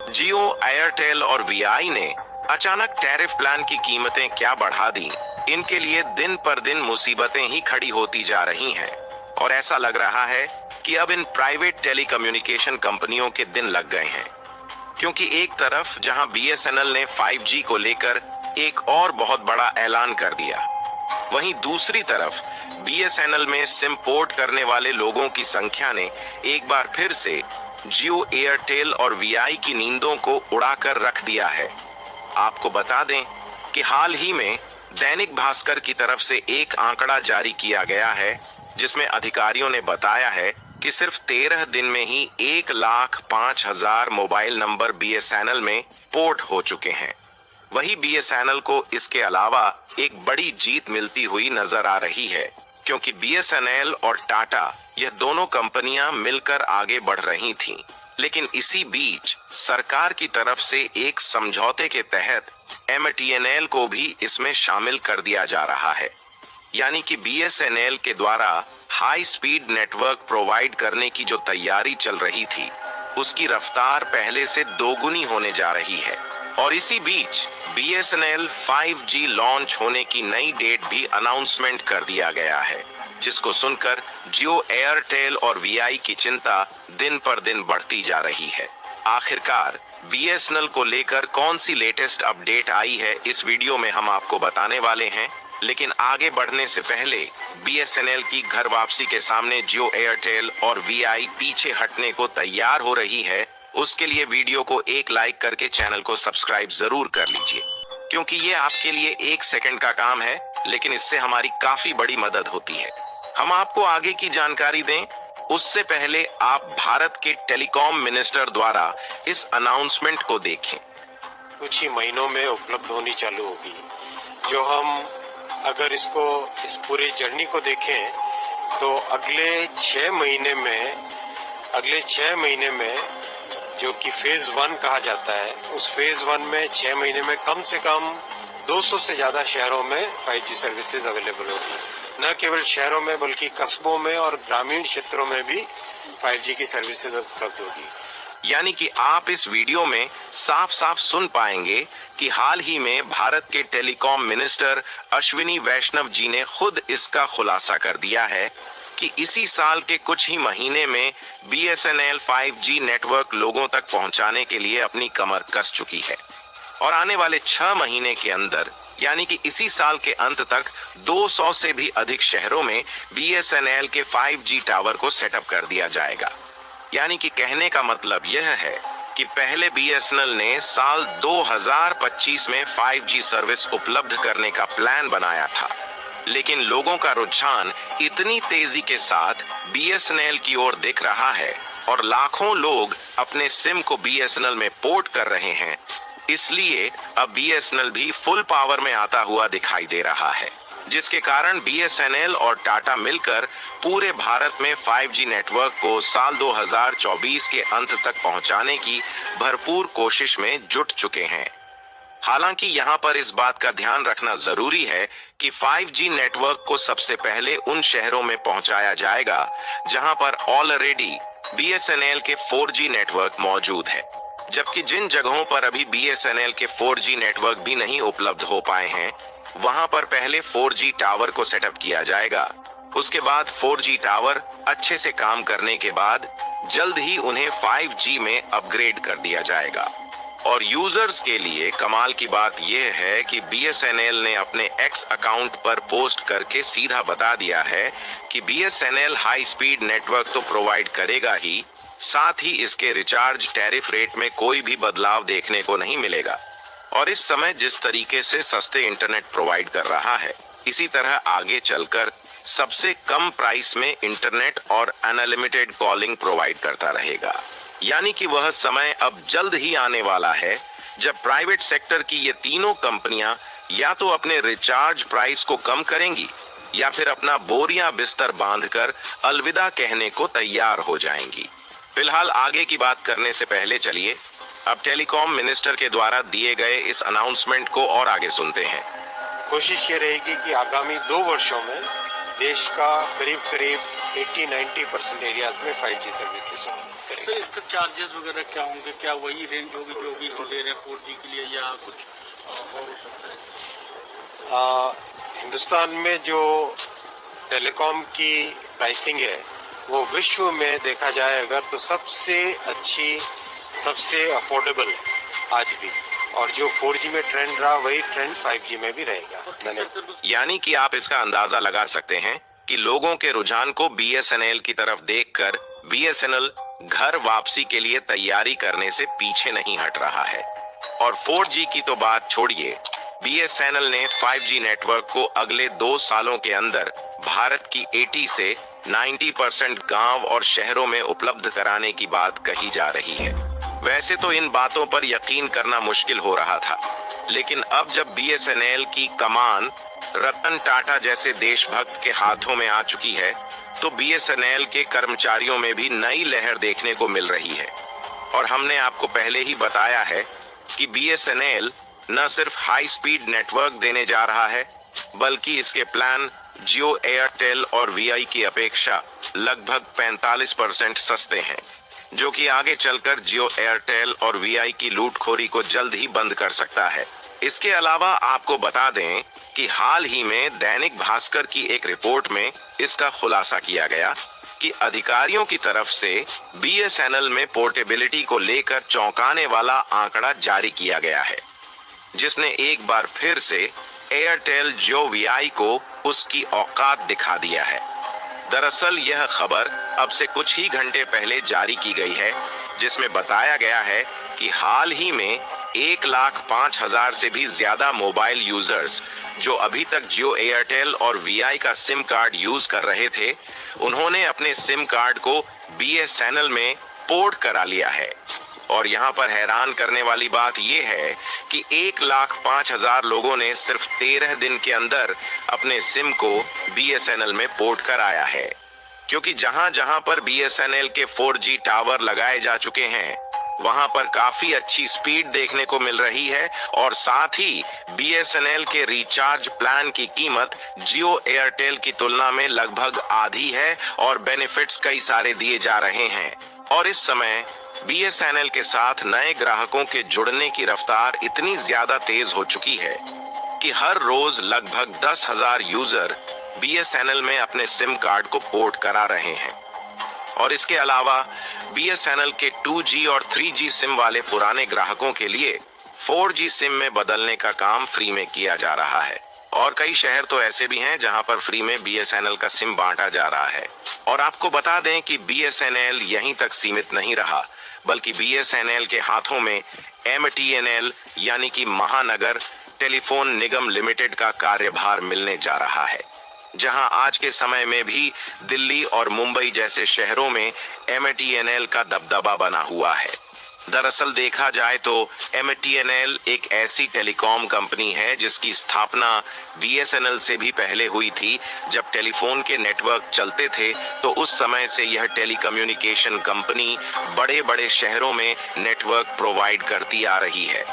जियो, Airtel और VI ने अचानक टैरिफ प्लान की कीमतें क्या बढ़ा दी, इनके लिए दिन पर दिन मुसीबतें ही खड़ी होती जा रही हैं। और ऐसा लग रहा है कि अब इन प्राइवेट टेलीकम्युनिकेशन कंपनियों के दिन लग गए हैं, क्योंकि एक तरफ जहां बीएसएनएल ने 5G को लेकर एक और बहुत ऐलान ऐलान कर दिया, वहीं दूसरी तरफ बीएसएनएल में सिम पोर्ट करने वाले लोगों की संख्या ने एक बार फिर से जियो, एयरटेल और वीआई की नींदों को उड़ाकर रख दिया है। आपको बता दें कि हाल ही में दैनिक भास्कर की तरफ से एक आंकड़ा जारी किया गया है, जिसमें अधिकारियों ने बताया है कि सिर्फ 13 दिन में ही 1,05,000 मोबाइल नंबर बीएसएनएल में पोर्ट हो चुके हैं। वही बीएसएनएल को इसके अलावा एक बड़ी जीत मिलती हुई नजर आ रही है, क्योंकि बीएसएनएल और टाटा, यह दोनों कंपनियां मिलकर आगे बढ़ रही थीं। लेकिन इसी बीच सरकार की तरफ से एक समझौते के तहत एमटीएनएल को भी इसमें शामिल कर दिया जा रहा है। यानी कि बीएसएनएल के द्वारा हाई स्पीड नेटवर्क प्रोवाइड करने की जो तैयारी चल रही थी, उसकी रफ्तार पहले से दोगुनी होने जा रही है। और इसी बीच बीएसएनएल 5G लॉन्च होने की नई डेट भी अनाउंसमेंट कर दिया गया है, जिसको सुनकर जियो, एयरटेल और वीआई की चिंता दिन पर दिन बढ़ती जा रही है। आखिरकार बीएसएनएल को लेकर कौन सी लेटेस्ट अपडेट आई है, इस वीडियो में हम आपको बताने वाले हैं। लेकिन आगे बढ़ने से पहले बीएसएनएल की घर वापसी के सामने जियो, एयरटेल और वीआई पीछे हटने को तैयार हो रही है, उसके लिए वीडियो को एक लाइक करके चैनल को सब्सक्राइब जरूर कर लीजिए, क्योंकि ये आपके लिए 1 सेकंड का काम है, लेकिन इससे हमारी काफी बड़ी मदद होती है। हम आपको आगे की जानकारी दें उससे पहले आप भारत के टेलीकॉम मिनिस्टर द्वारा इस अनाउंसमेंट को देखें। कुछ ही महीनों में उपलब्ध होनी चालू होगी, जो हम अगर इस पूरे जर्नी को देखें तो अगले 6 महीने में जो कि फेज 1 कहा जाता है, उस फेज 1 में 6 महीने में कम से कम 200 से ज्यादा शहरों में 5G सर्विसेज अवेलेबल होगी। न केवल शहरों में बल्कि कस्बों में और ग्रामीण क्षेत्रों में भी 5G की सर्विसेज उपलब्ध होगी। यानी कि आप इस वीडियो में साफ साफ सुन पाएंगे कि हाल ही में भारत के टेलीकॉम मिनिस्टर अश्विनी वैष्णव जी ने खुद इसका खुलासा कर दिया है कि इसी साल के कुछ ही महीने में बीएसएनएल 5G नेटवर्क लोगों तक पहुंचाने के लिए अपनी कमर कस चुकी है, और आने वाले 6 महीने के अंदर, यानी कि इसी साल के अंत तक 200 से भी अधिक शहरों में बीएसएनएल के 5G टावर को सेटअप कर दिया जाएगा। यानी कि कहने का मतलब यह है कि पहले बीएसएनएल ने साल 2025 में 5G सर्विस उपलब्ध करने का प्लान बनाया था, लेकिन लोगों का रुझान इतनी तेजी के साथ बीएसएनएल की ओर दिख रहा है और लाखों लोग अपने सिम को बीएसएनएल में पोर्ट कर रहे हैं, इसलिए अब बीएसएनएल भी फुल पावर में आता हुआ दिखाई दे रहा है, जिसके कारण बीएसएनएल और टाटा मिलकर पूरे भारत में 5G नेटवर्क को साल 2024 के अंत तक पहुंचाने की भरपूर कोशिश में जुट चुके हैं। हालांकि यहां पर इस बात का ध्यान रखना जरूरी है कि 5G नेटवर्क को सबसे पहले उन शहरों में पहुंचाया जाएगा जहां पर ऑलरेडी बीएसएनएल के 4G नेटवर्क मौजूद है, जबकि जिन जगहों पर अभी बीएसएनएल के 4G नेटवर्क भी नहीं उपलब्ध हो पाए हैं, वहां पर पहले 4G टावर को सेटअप किया जाएगा। उसके बाद 4G टावर अच्छे से काम करने के बाद जल्द ही उन्हें 5G में अपग्रेड कर दिया जाएगा। और यूजर्स के लिए कमाल की बात यह है कि बीएसएनएल ने अपने एक्स अकाउंट पर पोस्ट करके सीधा बता दिया है कि बीएसएनएल हाई स्पीड नेटवर्क तो प्रोवाइड करेगा ही, साथ ही इसके रिचार्ज टैरिफ रेट में कोई भी बदलाव देखने को नहीं मिलेगा। और इस समय जिस तरीके से सस्ते इंटरनेट प्रोवाइड कर रहा है, इसी तरह आगे चलकर सबसे कम प्राइस में इंटरनेट और अनलिमिटेड कॉलिंग प्रोवाइड करता रहेगा। यानी कि वह समय अब जल्द ही आने वाला है जब प्राइवेट सेक्टर की ये तीनों कंपनियां या तो अपने रिचार्ज प्राइस को कम करेंगी या फिर अपना बोरियां बिस्तर बांधकर अलविदा कहने को तैयार हो जाएंगी। फिलहाल आगे की बात करने से पहले चलिए अब टेलीकॉम मिनिस्टर के द्वारा दिए गए इस अनाउंसमेंट को और आगे सुनते हैं। कोशिश ये रहेगी कि आगामी 2 वर्षों में देश का करीब करीब 80-90% एरियाज में 5G सर्विसेज करेंगे। सर इसका चार्जेस वगैरह क्या होंगे, क्या वही रेंज होगी जो भी हम ले रहे हैं 4G के लिए या कुछ और हो सकता है? हिंदुस्तान में जो टेलीकॉम की प्राइसिंग है वो विश्व में देखा जाए अगर तो सबसे अच्छी, सबसे अफोर्डेबल आज भी, और जो 4G में ट्रेंड रहा वही ट्रेंड 5G में भी रहेगा। यानी कि आप इसका अंदाजा लगा सकते हैं कि लोगों के रुझान को BSNL की तरफ देखकर BSNL घर वापसी के लिए तैयारी करने से पीछे नहीं हट रहा है। और 4G की तो बात छोड़िए, BSNL ने 5G नेटवर्क को अगले 2 सालों के अंदर भारत की 80 से 90% गांव और शहरों में उपलब्ध कराने की बात कही जा रही है। वैसे तो इन बातों पर यकीन करना मुश्किल हो रहा था, लेकिन अब जब BSNL की कमान रतन टाटा जैसे देशभक्त के हाथों में आ चुकी है, तो BSNL के कर्मचारियों में भी नई लहर देखने को मिल रही है। और हमने आपको पहले ही बताया है कि BSNL न सिर्फ हाई स्पीड नेटवर्क देने जा रहा है, बल्कि इसके प्लान जियो एयरटेल और VI की अपेक्षा लगभग 45% सस्ते हैं, जो कि आगे चलकर जियो एयरटेल और VI की लूटखोरी को जल्द ही बंद कर सकता है। इसके अलावा आपको बता दें कि हाल ही में दैनिक भास्कर की एक रिपोर्ट में इसका खुलासा किया गया कि अधिकारियों की तरफ से BSNL में पोर्टेबिलिटी को लेकर चौंकाने वाला आंकड़ा जारी किया गया है, जिसने एक बार फिर से एयरटेल जियो VI को उसकी औकात दिखा दिया है। दरअसल यह खबर अब से कुछ ही घंटे पहले जारी की गई है, जिसमें बताया गया है कि हाल ही में 1,05,000 से भी ज्यादा मोबाइल यूजर्स जो अभी तक जियो एयरटेल और VI का सिम कार्ड यूज कर रहे थे, उन्होंने अपने सिम कार्ड को BSNL में पोर्ट करा लिया है। और यहाँ पर हैरान करने वाली बात यह है कि 1,05,000 लोगों ने सिर्फ 13 दिन के अंदर अपने सिम को BSNL में पोर्ट कराया है, क्योंकि जहां जहां पर BSNL के 4G टावर लगाए जा चुके हैं, वहां पर काफी अच्छी स्पीड देखने को मिल रही है। और साथ ही BSNL के रिचार्ज प्लान की कीमत जियो एयरटेल की तुलना में लगभग आधी है और बेनिफिट्स कई सारे दिए जा रहे हैं। और इस समय BSNL के साथ नए ग्राहकों के जुड़ने की रफ्तार इतनी ज्यादा तेज हो चुकी है कि हर रोज लगभग 10,000 यूजर BSNL में अपने सिम कार्ड को पोर्ट करा रहे हैं। और इसके अलावा BSNL के 2G और 3G सिम वाले पुराने ग्राहकों के लिए 4G सिम में बदलने का काम फ्री में किया जा रहा है। और कई शहर तो ऐसे भी हैं जहां पर फ्री में BSNL का सिम बांटा जा रहा है। और आपको बता दें कि BSNL यहीं तक सीमित नहीं रहा, बल्कि BSNL के हाथों में MTNL यानी कि महानगर टेलीफोन निगम लिमिटेड का कार्यभार मिलने जा रहा है, जहां आज के समय में भी दिल्ली और मुंबई जैसे शहरों में MTNL का दबदबा बना हुआ है। दरअसल देखा जाए तो MTNL एक ऐसी टेलीकॉम कंपनी है जिसकी स्थापना BSNL से भी पहले हुई थी। जब टेलीफोन के नेटवर्क चलते थे तो उस समय से यह टेलीकम्युनिकेशन कंपनी बड़े बड़े शहरों में नेटवर्क प्रोवाइड करती आ रही है।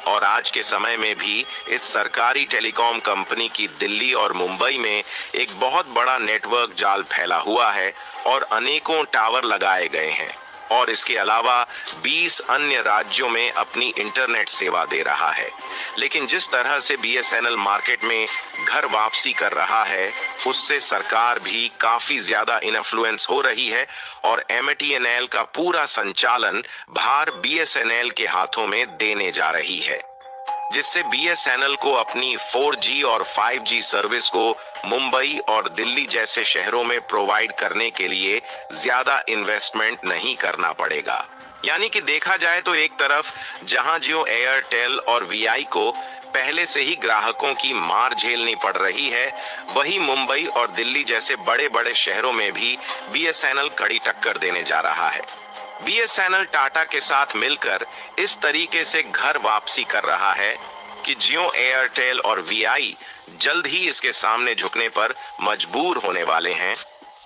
और आज के समय में भी इस सरकारी टेलीकॉम कंपनी की दिल्ली और मुंबई में एक बहुत बड़ा नेटवर्क जाल फैला हुआ है और अनेकों टावर लगाए गए हैं। और इसके अलावा 20 अन्य राज्यों में अपनी इंटरनेट सेवा दे रहा है। लेकिन जिस तरह से BSNL मार्केट में घर वापसी कर रहा है, उससे सरकार भी काफी ज्यादा इन्फ्लुएंस हो रही है और MTNL का पूरा संचालन भार BSNL के हाथों में देने जा रही है, जिससे BSNL को अपनी 4G और 5G सर्विस को मुंबई और दिल्ली जैसे शहरों में प्रोवाइड करने के लिए ज्यादा इन्वेस्टमेंट नहीं करना पड़ेगा। यानी कि देखा जाए तो एक तरफ जहां जियो एयरटेल और VI को पहले से ही ग्राहकों की मार झेलनी पड़ रही है, वहीं मुंबई और दिल्ली जैसे बड़े बड़े शहरों में भी BSNL कड़ी टक्कर देने जा रहा है। BSNL टाटा के साथ मिलकर इस तरीके से घर वापसी कर रहा है कि जियो एयरटेल और VI जल्द ही इसके सामने झुकने पर मजबूर होने वाले हैं।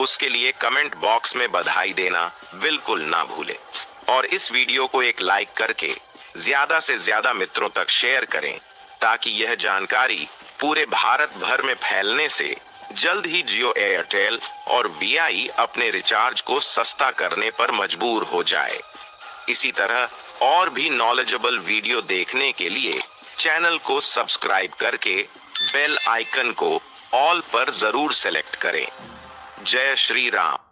उसके लिए कमेंट बॉक्स में बधाई देना बिल्कुल ना भूलें और इस वीडियो को एक लाइक करके ज्यादा से ज्यादा मित्रों तक शेयर करें, ताकि यह जानकारी पूरे भारत भर में फैलने से जल्द ही जियो, एयरटेल और वीआई अपने रिचार्ज को सस्ता करने पर मजबूर हो जाए। इसी तरह और भी नॉलेजेबल वीडियो देखने के लिए चैनल को सब्सक्राइब करके बेल आइकन को ऑल पर जरूर सेलेक्ट करें। जय श्री राम।